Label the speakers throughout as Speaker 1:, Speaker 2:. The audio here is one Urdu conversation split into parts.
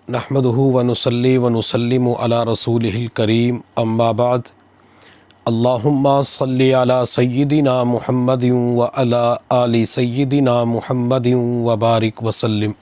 Speaker 1: نحمدہ ونصلی ونسلم علی رسولہ الکریم اما بعد اللہم صلی علی سیدنا محمد وعلی آل سیدنا محمد وبارک وسلم۔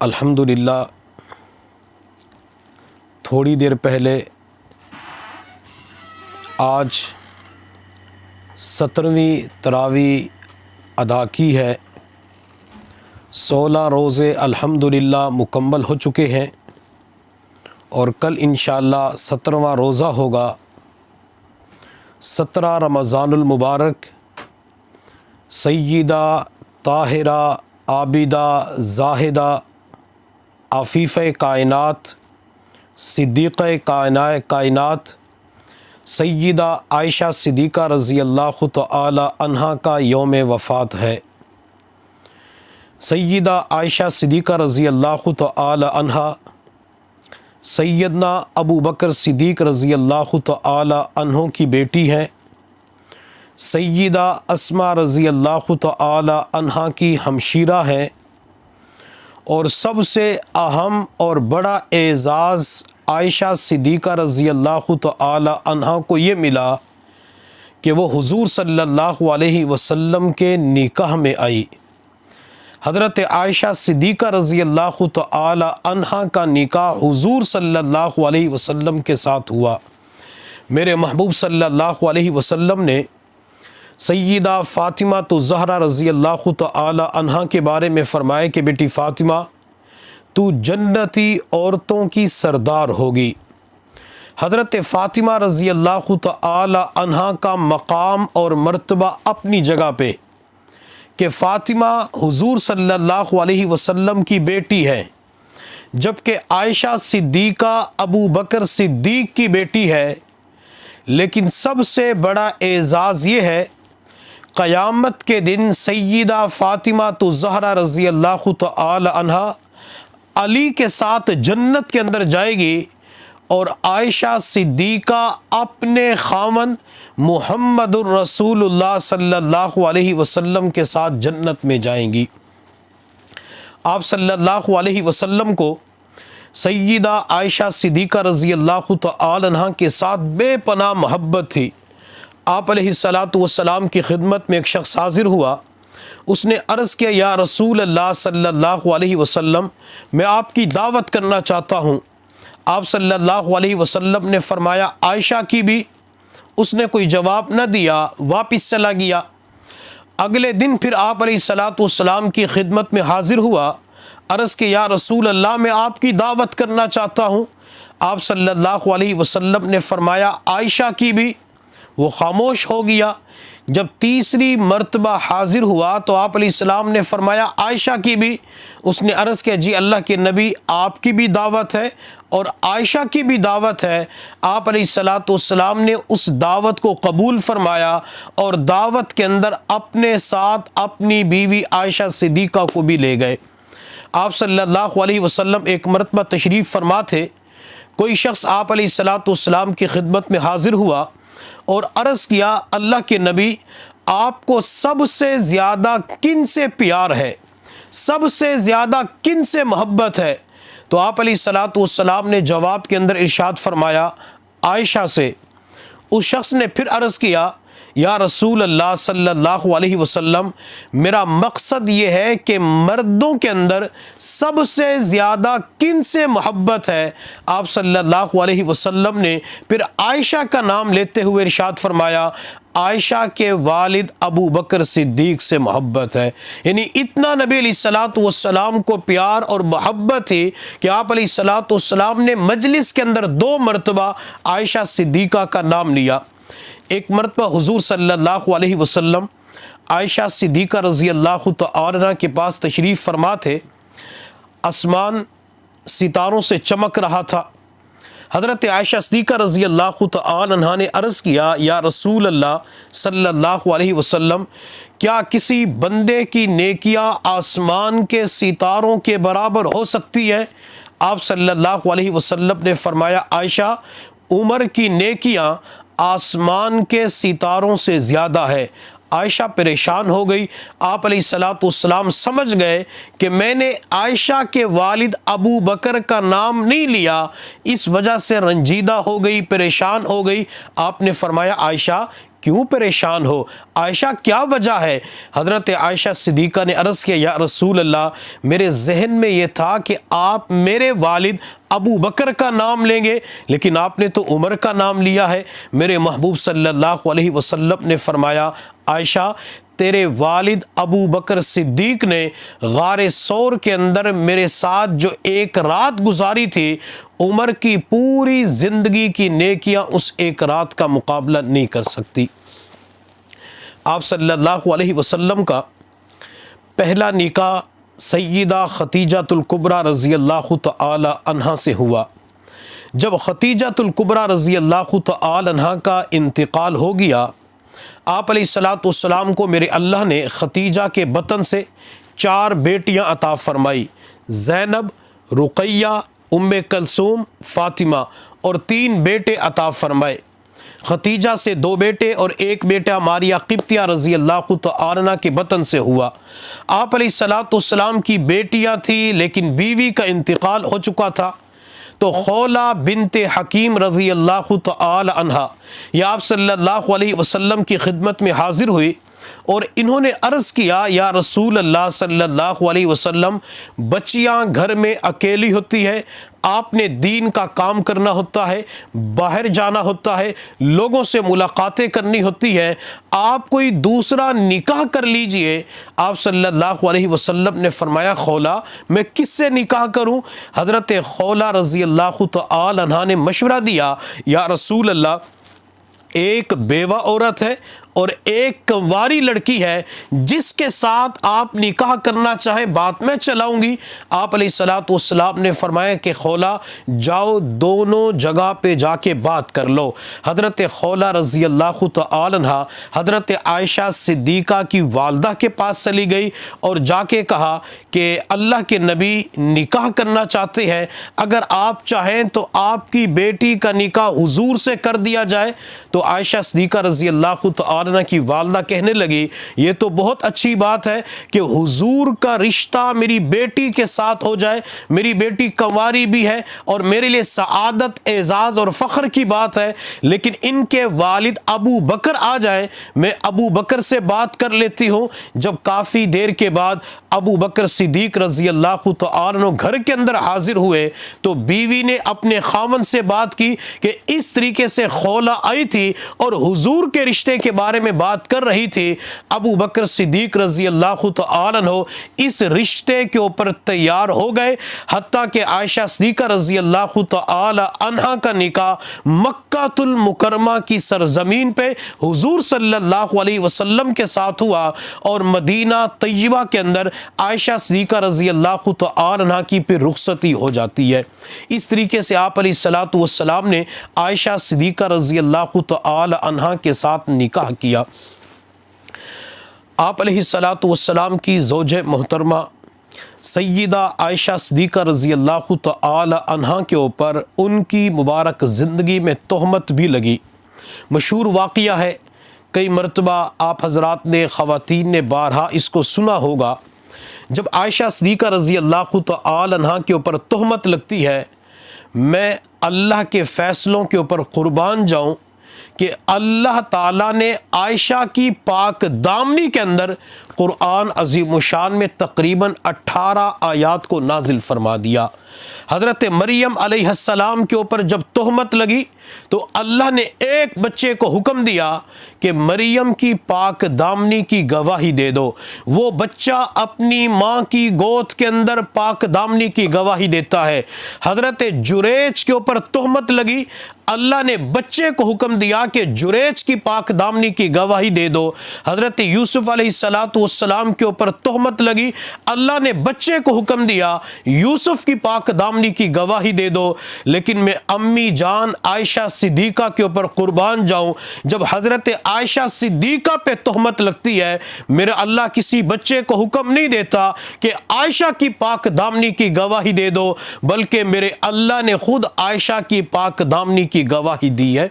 Speaker 1: الحمدللہ، تھوڑی دیر پہلے آج 17ویں تراویح ادا کی ہے۔ 16 روزے الحمدللہ مکمل ہو چکے ہیں اور کل انشاءاللہ 17واں روزہ ہوگا۔ 17 رمضان المبارک سیدہ طاہرہ عابدہ زاہدہ عفیفہ کائنات صدیقہ کائنات سیدہ عائشہ صدیقہ رضی اللہ تعالی عنہا کا یوم وفات ہے۔ سیدہ عائشہ صدیقہ رضی اللہ تعالی عنہا سیدنا ابو بکر صدیق رضی اللہ تعالی عنہ کی بیٹی ہیں۔ سیدہ اسماء رضی اللہ تعالی عنہا کی ہمشیرہ ہیں، اور سب سے اہم اور بڑا اعزاز عائشہ صدیقہ رضی اللہ تعالی عنہا کو یہ ملا کہ وہ حضور صلی اللہ علیہ وسلم کے نکاح میں آئی۔ حضرت عائشہ صدیقہ رضی اللہ تعالی عنہا کا نکاح حضور صلی اللہ علیہ وسلم کے ساتھ ہوا۔ میرے محبوب صلی اللہ علیہ وسلم نے سیدہ فاطمہ الزہرا رضی اللہ تعالی عنہا کے بارے میں فرمایا کہ بیٹی فاطمہ، تو جنتی عورتوں کی سردار ہوگی۔ حضرت فاطمہ رضی اللہ تعالی عنہا کا مقام اور مرتبہ اپنی جگہ پہ کہ فاطمہ حضور صلی اللہ علیہ وسلم کی بیٹی ہے، جبکہ عائشہ صدیقہ ابو بکر صدیق کی بیٹی ہے۔ لیکن سب سے بڑا اعزاز یہ ہے، قیامت کے دن سیدہ فاطمہ الزہرا رضی اللہ تعالی عنہا علی کے ساتھ جنت کے اندر جائے گی، اور عائشہ صدیقہ اپنے خاوند محمد الرسول اللہ صلی اللہ علیہ وسلم کے ساتھ جنت میں جائیں گی۔ آپ صلی اللہ علیہ وسلم کو سیدہ عائشہ صدیقہ رضی اللہ تعالی عنہا کے ساتھ بے پناہ محبت تھی۔ آپ علیہ السلام کی خدمت میں ایک شخص حاضر ہوا۔ اس نے عرض کیا، یا رسول اللہ صلی اللہ علیہ وسلم، میں آپ کی دعوت کرنا چاہتا ہوں۔ آپ صلی اللہ علیہ وسلم نے فرمایا، عائشہ کی بھی؟ اس نے کوئی جواب نہ دیا، واپس چلا گیا۔ اگلے دن پھر آپ علیہ السلام کی خدمت میں حاضر ہوا، عرض کہ یا رسول اللہ، میں آپ کی دعوت کرنا چاہتا ہوں۔ آپ صلی اللہ علیہ وسلم نے فرمایا، عائشہ کی بھی؟ وہ خاموش ہو گیا۔ جب تیسری مرتبہ حاضر ہوا تو آپ علیہ السلام نے فرمایا، عائشہ کی بھی؟ اس نے عرض کیا، جی اللہ کے نبی، آپ کی بھی دعوت ہے اور عائشہ کی بھی دعوت ہے۔ آپ علیہ السلام نے اس دعوت کو قبول فرمایا اور دعوت کے اندر اپنے ساتھ اپنی بیوی عائشہ صدیقہ کو بھی لے گئے۔ آپ صلی اللہ علیہ وسلم ایک مرتبہ تشریف فرما تھے۔ کوئی شخص آپ علیہ السلام کی خدمت میں حاضر ہوا اور عرض کیا، اللہ کے نبی، آپ کو سب سے زیادہ کن سے پیار ہے، سب سے زیادہ کن سے محبت ہے؟ تو آپ علیہ السلام نے جواب کے اندر ارشاد فرمایا، عائشہ سے۔ اس شخص نے پھر عرض کیا، یا رسول اللہ صلی اللہ علیہ وسلم، میرا مقصد یہ ہے کہ مردوں کے اندر سب سے زیادہ کن سے محبت ہے؟ آپ صلی اللہ علیہ وسلم نے پھر عائشہ کا نام لیتے ہوئے ارشاد فرمایا، عائشہ کے والد ابو بکر صدیق سے محبت ہے۔ یعنی اتنا نبی علیہ السلام کو پیار اور محبت تھی کہ آپ علیہ السلام نے مجلس کے اندر 2 مرتبہ عائشہ صدیقہ کا نام لیا۔ ایک مرتبہ حضور صلی اللہ علیہ وسلم عائشہ صدیقہ رضی اللہ تعالی عنہا کے پاس تشریف فرما تھے۔ آسمان ستاروں سے چمک رہا تھا۔ حضرت عائشہ صدیقہ رضی اللہ تعالی عنہا نے عرض کیا، یا رسول اللہ صلی اللہ علیہ وسلم، کیا کسی بندے کی نیکیاں آسمان کے ستاروں کے برابر ہو سکتی ہے؟ آپ صلی اللہ علیہ وسلم نے فرمایا، عائشہ، عمر کی نیکیاں آسمان کے ستاروں سے زیادہ ہے۔ عائشہ پریشان ہو گئی۔ آپ علیہ الصلوۃ والسلام سمجھ گئے کہ میں نے عائشہ کے والد ابو بکر کا نام نہیں لیا، اس وجہ سے رنجیدہ ہو گئی، پریشان ہو گئی۔ آپ نے فرمایا عائشہ کیوں پریشان ہو؟ عائشہ کیا وجہ ہے؟ حضرت عائشہ صدیقہ نے عرض کیا یا رسول اللہ، میرے ذہن میں یہ تھا کہ آپ میرے والد ابو بکر کا نام لیں گے، لیکن آپ نے تو عمر کا نام لیا ہے۔ میرے محبوب صلی اللہ علیہ وسلم نے فرمایا عائشہ تیرے والد ابو بکر صدیق نے غار ثور کے اندر میرے ساتھ جو ایک رات گزاری تھی، عمر کی پوری زندگی کی نیکیاں اس ایک رات کا مقابلہ نہیں کر سکتی۔ آپ صلی اللہ علیہ وسلم کا پہلا نکاح سیدہ خدیجۃ الکبریٰ رضی اللہ تعالی عنہا سے ہوا۔ جب خدیجۃ الکبریٰ رضی اللہ تعالی عنہا کا انتقال ہو گیا، آپ علیہ الصلوۃ والسلام کو میرے اللہ نے خدیجہ کے بطن سے 4 بیٹیاں عطا فرمائی، زینب، رقیہ، ام کلثوم، فاطمہ، اور 3 بیٹے عطا فرمائے۔ خدیجہ سے 2 بیٹے اور 1 بیٹا ماریہ قبطیہ رضی اللہ تعالی عنہ کے بطن سے ہوا۔ آپ علیہ الصلوۃ والسلام کی بیٹیاں تھیں لیکن بیوی کا انتقال ہو چکا تھا، تو خولہ بنت حکیم رضی اللہ تعالی عنہ یہ آپ صلی اللہ علیہ وسلم کی خدمت میں حاضر ہوئی اور انہوں نے عرض کیا یا رسول اللہ صلی اللہ علیہ وسلم، بچیاں گھر میں اکیلی ہوتی ہے، آپ نے دین کا کام کرنا ہوتا ہے، باہر جانا ہوتا ہے، لوگوں سے ملاقاتیں کرنی ہوتی ہے، آپ کوئی دوسرا نکاح کر لیجئے۔ آپ صلی اللہ علیہ وسلم نے فرمایا خولہ میں کس سے نکاح کروں؟ حضرت خولہ رضی اللہ تعالی عنہا نے مشورہ دیا یا رسول اللہ، ایک بیوہ عورت ہے اور ایک کنواری لڑکی ہے، جس کے ساتھ آپ نکاح کرنا چاہیں بات میں چلاؤں گی۔ آپ علیہ الصلوۃ والسلام نے فرمایا کہ خولہ جاؤ دونوں جگہ پہ جا کے بات کر لو۔ حضرت خولہ رضی اللہ تعالی عنہا حضرت عائشہ صدیقہ کی والدہ کے پاس چلی گئی اور جا کے کہا کہ اللہ کے نبی نکاح کرنا چاہتے ہیں، اگر آپ چاہیں تو آپ کی بیٹی کا نکاح حضور سے کر دیا جائے۔ تو عائشہ صدیقہ رضی اللہ تعالی عنہ کی والدہ کہنے لگی یہ تو بہت اچھی بات ہے کہ حضور کا رشتہ میری بیٹی کے ساتھ ہو جائے، میری بیٹی کنواری بھی ہے اور میرے لیے سعادت، اعزاز اور فخر کی بات ہے، لیکن ان کے والد ابو بکر آ جائیں، میں ابو بکر سے بات کر لیتی ہوں۔ جب کافی دیر کے بعد ابو بکر صدیق رضی اللہ تعالی عنہ گھر کے اندر حاضر ہوئے تو بیوی نے اپنے خاوند سے بات کی کہ اس طریقے سے خولہ آئی تھی اور حضور کے رشتے کے بارے میں بات کر رہی تھی۔ ابو بکر صدیق رضی اللہ تعالی عنہ اس رشتے کے اوپر تیار ہو گئے، حتیٰ کہ عائشہ صدیقہ رضی اللہ تعالی عنہا کا نکاح مکہ المکرمہ کی سرزمین پہ حضور صلی اللہ علیہ وسلم کے ساتھ ہوا اور مدینہ طیبہ کے اندر عائشہ صدیقہ رضی اللہ تعالی عنہا کی پھر رخصتی ہو جاتی ہے۔ اس طریقے سے آپ علیہ الصلوۃ والسلام نے عائشہ صدیقہ رضی اللہ تعالی عنہا کے ساتھ نکاح کیا۔ آپ علیہ الصلوۃ والسلام کی زوج محترمہ سیدہ عائشہ صدیقہ رضی اللہ تعالی عنہا کے اوپر ان کی مبارک زندگی میں تہمت بھی لگی۔ مشہور واقعہ ہے، کئی مرتبہ آپ حضرات نے، خواتین نے بارہا اس کو سنا ہوگا۔ جب عائشہ صدیقہ رضی اللہ تعالی عنہا کے اوپر تہمت لگتی ہے، میں اللہ کے فیصلوں کے اوپر قربان جاؤں کہ اللہ تعالیٰ نے عائشہ کی پاک دامنی کے اندر قرآن عظیم الشان میں تقریباً 18 آیات کو نازل فرما دیا۔ حضرت مریم علیہ السلام کے اوپر جب تہمت لگی تو اللہ نے ایک بچے کو حکم دیا کہ مریم کی پاک دامنی کی گواہی دے دو۔ وہ بچہ اپنی ماں کی گود کے اندر پاک دامنی کی گواہی دیتا ہے۔ حضرت جریج کے اوپر تہمت لگی، اللہ نے بچے کو حکم دیا کہ جریج کی پاک دامنی کی گواہی دے دو۔ حضرت یوسف علیہ السلام کے اوپر تہمت لگی، اللہ نے بچے کو حکم دیا یوسف کی پاک دامنی کی گواہی دے دو۔ لیکن میں امی جان عائشہ صدیقہ کے اوپر قربان جاؤں، جب حضرت عائشہ صدیقہ پہ تہمت لگتی ہے، میرا اللہ کسی بچے کو حکم نہیں دیتا کہ عائشہ کی پاک دامنی کی گواہی دے دو، بلکہ میرے اللہ نے خود عائشہ کی پاک دامنی کی گواہی دی ہے۔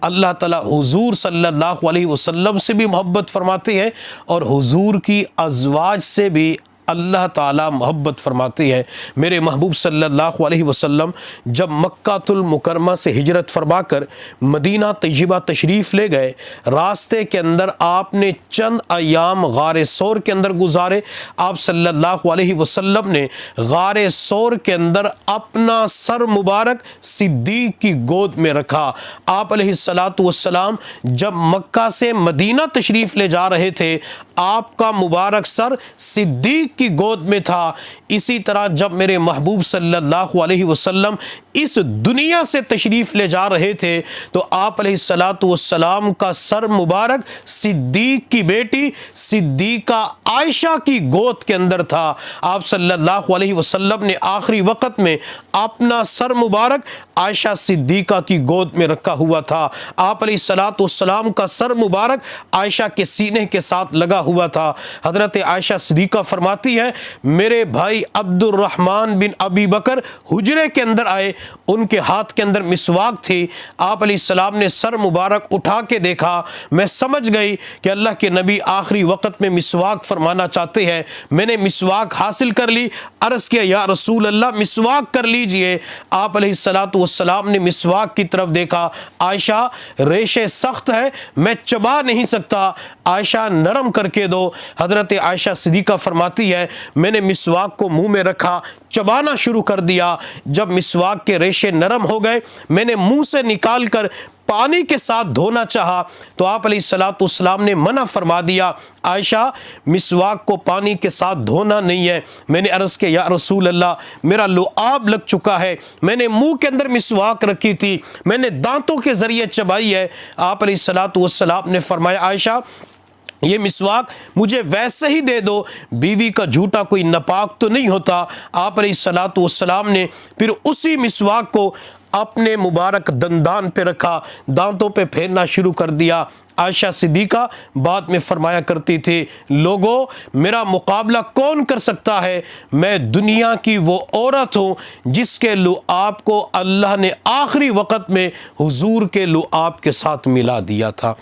Speaker 1: اللہ تعالیٰ حضور صلی اللہ علیہ وسلم سے بھی محبت فرماتے ہیں اور حضور کی ازواج سے بھی اللہ تعالیٰ محبت فرماتے ہیں۔ میرے محبوب صلی اللہ علیہ وسلم جب مکہ المکرمہ سے ہجرت فرما کر مدینہ طیبہ تشریف لے گئے، راستے کے اندر آپ نے چند ایام غار ثور کے اندر گزارے۔ آپ صلی اللہ علیہ وسلم نے غار ثور کے اندر اپنا سر مبارک صدیق کی گود میں رکھا۔ آپ علیہ السلام جب مکہ سے مدینہ تشریف لے جا رہے تھے، آپ کا مبارک سر صدیق کی گود میں تھا۔ اسی طرح جب میرے محبوب صلی اللہ علیہ وسلم اس دنیا سے تشریف لے جا رہے تھے تو آپ علیہ السلام کا سر مبارک صدیق کی بیٹی صدیقہ عائشہ کی گود کے اندر تھا۔ آپ صلی اللہ علیہ وسلم نے آخری وقت میں اپنا سر مبارک عائشہ صدیقہ کی گود میں رکھا ہوا تھا۔ آپ علیہ السلام کا سر مبارک عائشہ کے سینے کے ساتھ لگا ہوا تھا۔ حضرت عائشہ صدیقہ فرماتی ہے، میرے بھائی عبد الرحمن بن ابی بکر حجرے کے اندر آئے، ان کے ہاتھ کے اندر مسواک تھی۔ آپ علیہ السلام نے سر مبارک اٹھا کے دیکھا، میں سمجھ گئی کہ اللہ کے نبی آخری وقت میں مسواک فرمانا چاہتے ہیں۔ میں نے مسواک حاصل کر لی، عرض کیا یا رسول اللہ مسواک کر لیجئے۔ آپ علیہ السلام نے مسواک کی طرف دیکھا، عائشہ ریشے سخت ہے، میں چبا نہیں سکتا، عائشہ نرم کر کے دو۔ حضرت عائشہ صدیقہ فرماتی ہے، میں نے مسواک کو منہ میں رکھا، چبانا شروع کر دیا۔ جب مسواک کے ریشے نرم ہو گئے، میں نے منہ سے نکال کر پانی کے ساتھ دھونا چاہا تو آپ علیہ السلام نے منع فرما دیا، عائشہ مسواک کو پانی کے ساتھ دھونا نہیں ہے۔ میں نے عرض کیا یا رسول اللہ میرا لعاب لگ چکا ہے، میں نے منہ کے اندر مسواک رکھی تھی، میں نے دانتوں کے ذریعے چبائی ہے۔ آپ علیہ السلام نے فرمایا عائشہ یہ مسواک مجھے ویسے ہی دے دو، بیوی کا جھوٹا کوئی ناپاک تو نہیں ہوتا۔ آپ علیہ السلام نے پھر اسی مسواک کو اپنے مبارک دندان پہ رکھا، دانتوں پہ پھیرنا شروع کر دیا۔ عائشہ صدیقہ بعد میں فرمایا کرتی تھی، لوگو میرا مقابلہ کون کر سکتا ہے؟ میں دنیا کی وہ عورت ہوں جس کے لعاب کو اللہ نے آخری وقت میں حضور کے لعاب کے ساتھ ملا دیا تھا۔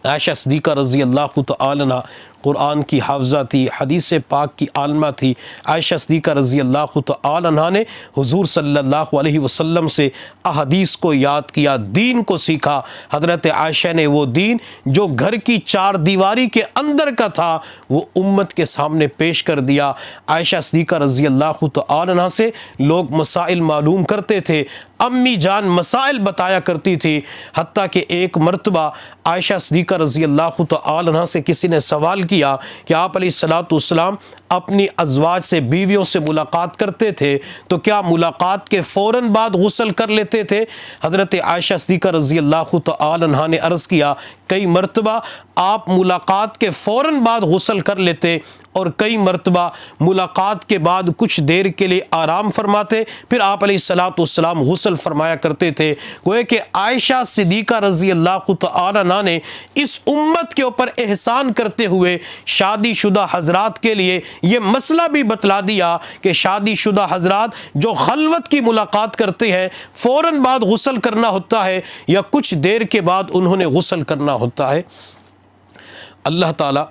Speaker 1: عائشہ صدیقہ رضی اللہ تعالی عنہ قرآن کی حافظہ تھی، حدیث پاک کی عالمہ تھی۔ عائشہ صدیقہ رضی اللہ تعالی عنہ نے حضور صلی اللہ علیہ وسلم سے احادیث کو یاد کیا، دین کو سیکھا۔ حضرت عائشہ نے وہ دین جو گھر کی چار دیواری کے اندر کا تھا وہ امت کے سامنے پیش کر دیا۔ عائشہ صدیقہ رضی اللہ تعالی عنہ سے لوگ مسائل معلوم کرتے تھے، امی جان مسائل بتایا کرتی تھی، حتیٰ کہ ایک مرتبہ عائشہ صدیقہ رضی اللہ تعالی عنہ سے کسی نے سوال کیا کہ آپ علیہ السلام اپنی ازواج سے بیویوں سے ملاقات کرتے تھے تو کیا ملاقات کے فوراً بعد غسل کر لیتے تھے؟ حضرت عائشہ صدیقہ رضی اللہ تعالی عنہ نے عرض کیا کئی مرتبہ آپ ملاقات کے فوراً بعد غسل کر لیتے اور کئی مرتبہ ملاقات کے بعد کچھ دیر کے لیے آرام فرماتے، پھر آپ علیہ السلام غسل فرمایا کرتے تھے۔ گویا کہ عائشہ صدیقہ رضی اللہ تعالی عنہ نے اس امت کے اوپر احسان کرتے ہوئے شادی شدہ حضرات کے لیے یہ مسئلہ بھی بتلا دیا کہ شادی شدہ حضرات جو خلوت کی ملاقات کرتے ہیں فوراً بعد غسل کرنا ہوتا ہے یا کچھ دیر کے بعد انہوں نے غسل کرنا ہوتا ہے۔ اللہ تعالیٰ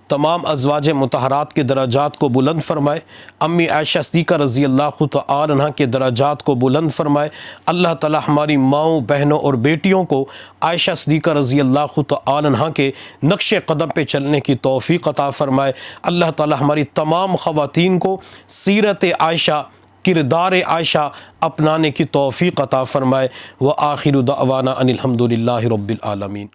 Speaker 1: تمام ازواج مطہرات کے درجات کو بلند فرمائے، امی عائشہ صدیقہ رضی اللہ تعالی عنہ کے درجات کو بلند فرمائے۔ اللہ تعالی ہماری ماؤں بہنوں اور بیٹیوں کو عائشہ صدیقہ رضی اللہ تعالی عنہ کے نقش قدم پہ چلنے کی توفیق عطا فرمائے۔ اللہ تعالی ہماری تمام خواتین کو سیرت عائشہ، کردار عائشہ اپنانے کی توفیق عطا فرمائے۔ وآخر دعوانا ان الحمد للہ رب العالمین۔